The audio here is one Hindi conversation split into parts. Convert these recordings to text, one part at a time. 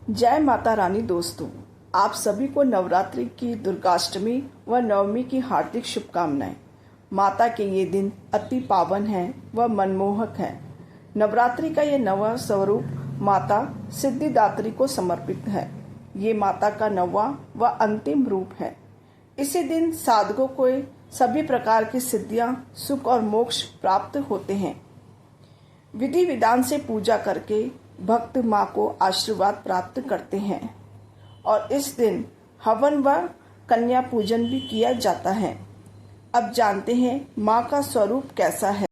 जय माता रानी। दोस्तों, आप सभी को नवरात्रि की दुर्गाष्टमी व नवमी की हार्दिक शुभकामनाएं। माता के ये दिन अति पावन हैं व मनमोहक हैं। नवरात्रि का ये नवा स्वरूप माता सिद्धिदात्री को समर्पित है। ये माता का नवा व अंतिम रूप है। इसी दिन साधकों को सभी प्रकार की सिद्धियां, सुख और मोक्ष प्राप्त होते हैं। विधि विधान से पूजा करके भक्त माँ को आशीर्वाद प्राप्त करते हैं और इस दिन हवन व कन्या पूजन भी किया जाता है। अब जानते हैं माँ का स्वरूप कैसा है।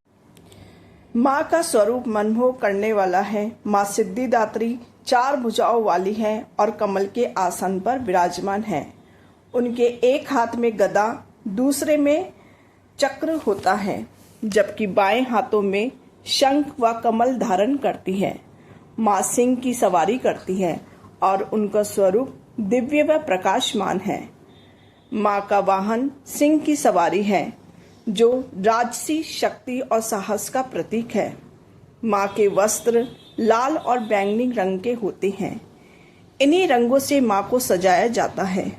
माँ का स्वरूप मनमोह करने वाला है। माँ सिद्धिदात्री 4 भुजाओं वाली है और कमल के आसन पर विराजमान है। उनके एक हाथ में गदा, दूसरे में चक्र होता है, जबकि बाएं हाथों में शंख व कमल धारण करती है। माँ सिंह की सवारी करती है और उनका स्वरूप दिव्य व प्रकाशमान है। माँ का वाहन सिंह की सवारी है, जो राजसी शक्ति और साहस का प्रतीक है। माँ के वस्त्र लाल और बैंगनी रंग के होते हैं। इन्हीं रंगों से माँ को सजाया जाता है।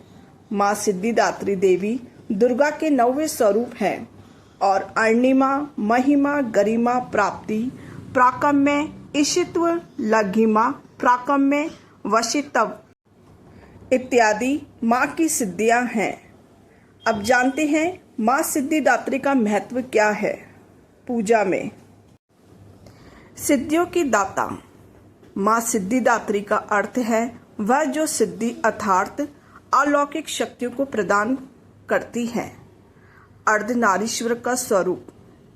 माँ सिद्धिदात्री देवी दुर्गा के 9वें स्वरूप है और अणिमा, महिमा, गरिमा, प्राप्ति, प्राकम्य, ईशित्व, लघिमा, प्राकम्य, वशितव इत्यादि माँ की सिद्धियां हैं। अब जानते हैं माँ सिद्धिदात्री का महत्व क्या है। पूजा में सिद्धियों की दाता माँ सिद्धिदात्री का अर्थ है वह जो सिद्धि अर्थात अलौकिक शक्तियों को प्रदान करती है। अर्धनारीश्वर का स्वरूप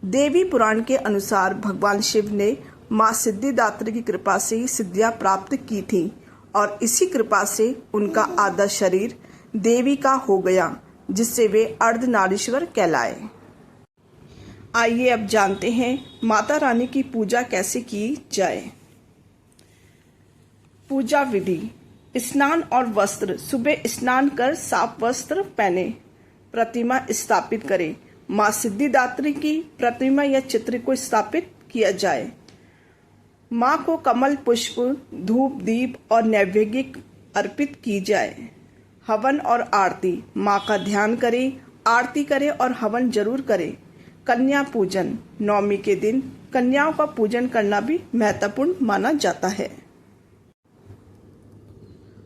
देवी पुराण के अनुसार भगवान शिव ने माँ सिद्धिदात्री की कृपा से ही सिद्धियां प्राप्त की थी और इसी कृपा से उनका आधा शरीर देवी का हो गया, जिससे वे अर्धनारीश्वर कहलाए। आइए अब जानते हैं माता रानी की पूजा कैसे की जाए। पूजा विधि। स्नान और वस्त्र। सुबह स्नान कर साफ वस्त्र पहने, प्रतिमा स्थापित करें। माँ सिद्धिदात्री की प्रतिमा या चित्र को स्थापित किया जाए। माँ को कमल पुष्प, धूप, दीप और नैवेद्य अर्पित की जाए। हवन और आरती। माँ का ध्यान करें, आरती करें और हवन जरूर करें। कन्या पूजन। नवमी के दिन कन्याओं का पूजन करना भी महत्वपूर्ण माना जाता है।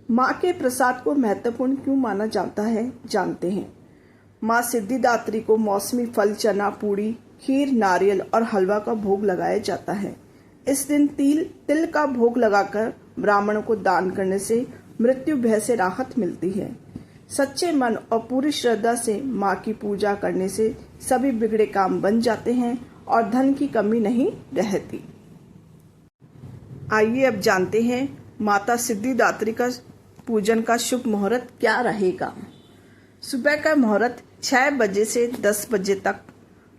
माँ के प्रसाद को महत्वपूर्ण क्यों माना जाता है, जानते हैं। माँ सिद्धिदात्री को मौसमी फल, चना, पूड़ी, खीर, नारियल और हलवा का भोग लगाया जाता है। इस दिन तिल का भोग लगाकर ब्राह्मणों को दान करने से मृत्यु भय से राहत मिलती है। सच्चे मन और पूरी श्रद्धा से माँ की पूजा करने से सभी बिगड़े काम बन जाते हैं और धन की कमी नहीं रहती। आइए अब जानते हैं माता सिद्धिदात्री का पूजन का शुभ मुहूर्त क्या रहेगा। सुबह का मुहूर्त 6 बजे से 10 बजे तक,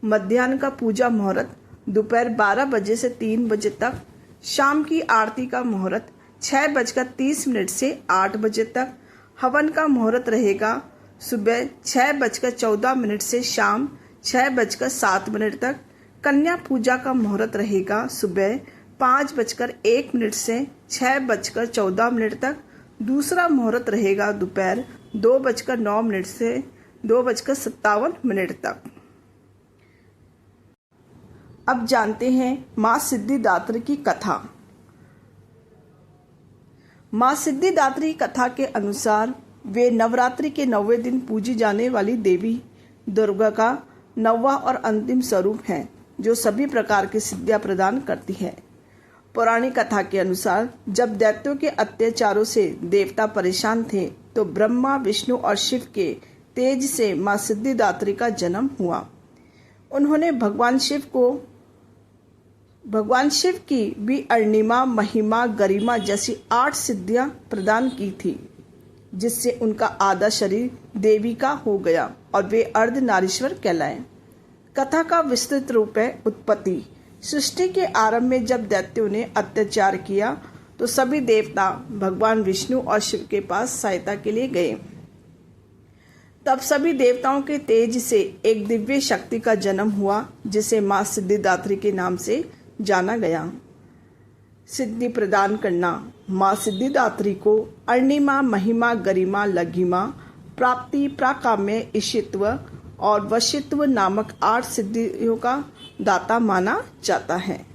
मध्याह्न का पूजा मुहूर्त दोपहर 12 बजे से 3 बजे तक, शाम की आरती का मुहूर्त 6:30 से 8 बजे तक, हवन का मुहूर्त रहेगा सुबह 6:14 से शाम 6:07 तक, कन्या पूजा का मुहूर्त रहेगा सुबह 5:01 से 6:14 तक, दूसरा मुहूर्त रहेगा दोपहर 2:09 से 2:57 तक। अब जानते हैं माँ सिद्धिदात्री की कथा। माँ सिद्धिदात्री कथा के अनुसार वे नवरात्रि के 9वें दिन पूजी जाने वाली देवी दुर्गा का 9वां और अंतिम स्वरूप हैं, जो सभी प्रकार की सिद्धियां प्रदान करती है। पौराणिक कथा के अनुसार जब दैत्यों के अत्याचारों से देवता परेशान थे, तो ब्रह्मा, विष्णु और शिव के तेज से माँ सिद्धिदात्री का जन्म हुआ। उन्होंने भगवान शिव की भी अणिमा, महिमा, गरिमा जैसी 8 सिद्धियां प्रदान की थी, जिससे उनका आधा शरीर देवी का हो गया और वे अर्धनारीश्वर कहलाए। कथा का विस्तृत रूप है उत्पत्ति। सृष्टि के आरंभ में जब दैत्यों ने अत्याचार किया, तो सभी देवता भगवान विष्णु और शिव के पास सहायता के लिए गए। तब सभी देवताओं के तेज से एक दिव्य शक्ति का जन्म हुआ, जिसे माँ सिद्धिदात्री के नाम से जाना गया। सिद्धि प्रदान करना। माँ सिद्धिदात्री को अणिमा, महिमा, गरिमा, लघिमा, प्राप्ति, प्राकाम्य, ईशित्व और वशित्व नामक 8 सिद्धियों का दाता माना जाता है।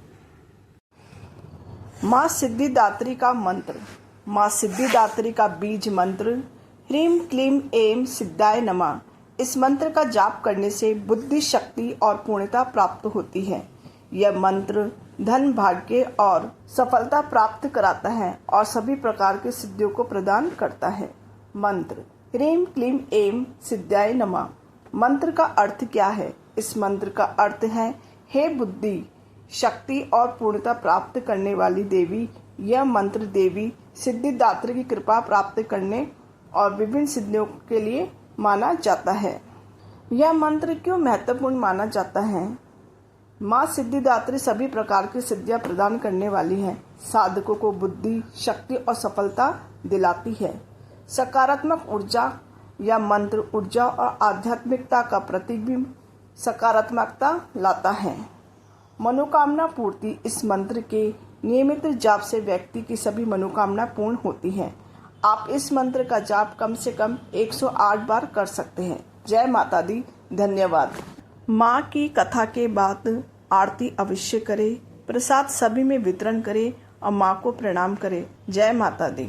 माँ सिद्धिदात्री का मंत्र। माँ सिद्धिदात्री का बीज मंत्र ह्रीं क्लीं ऐं सिद्धाय नमः। इस मंत्र का जाप करने से बुद्धि, शक्ति और पूर्णता प्राप्त होती है। यह मंत्र धन, भाग्य और सफलता प्राप्त कराता है और सभी प्रकार की सिद्धियों को प्रदान करता है। मंत्र ह्रीं क्लीं ऐं सिद्धाय नमः। मंत्र का अर्थ क्या है? इस मंत्र का अर्थ है, हे बुद्धि, शक्ति और पूर्णता प्राप्त करने वाली देवी। यह मंत्र देवी सिद्धिदात्री की कृपा प्राप्त करने और विभिन्न सिद्धियों के लिए माना जाता है। यह मंत्र क्यों महत्वपूर्ण माना जाता है? माँ सिद्धिदात्री सभी प्रकार की सिद्धियां प्रदान करने वाली है। साधकों को बुद्धि, शक्ति और सफलता दिलाती है। सकारात्मक ऊर्जा। यह मंत्र ऊर्जा और आध्यात्मिकता का प्रतीक भी सकारात्मकता लाता है। मनोकामना पूर्ति। इस मंत्र के नियमित जाप से व्यक्ति की सभी मनोकामना पूर्ण होती है। आप इस मंत्र का जाप कम से कम 108 बार कर सकते हैं। जय माता दी। धन्यवाद। माँ की कथा के बाद आरती अवश्य करें, प्रसाद सभी में वितरण करें और माँ को प्रणाम करें। जय माता दी।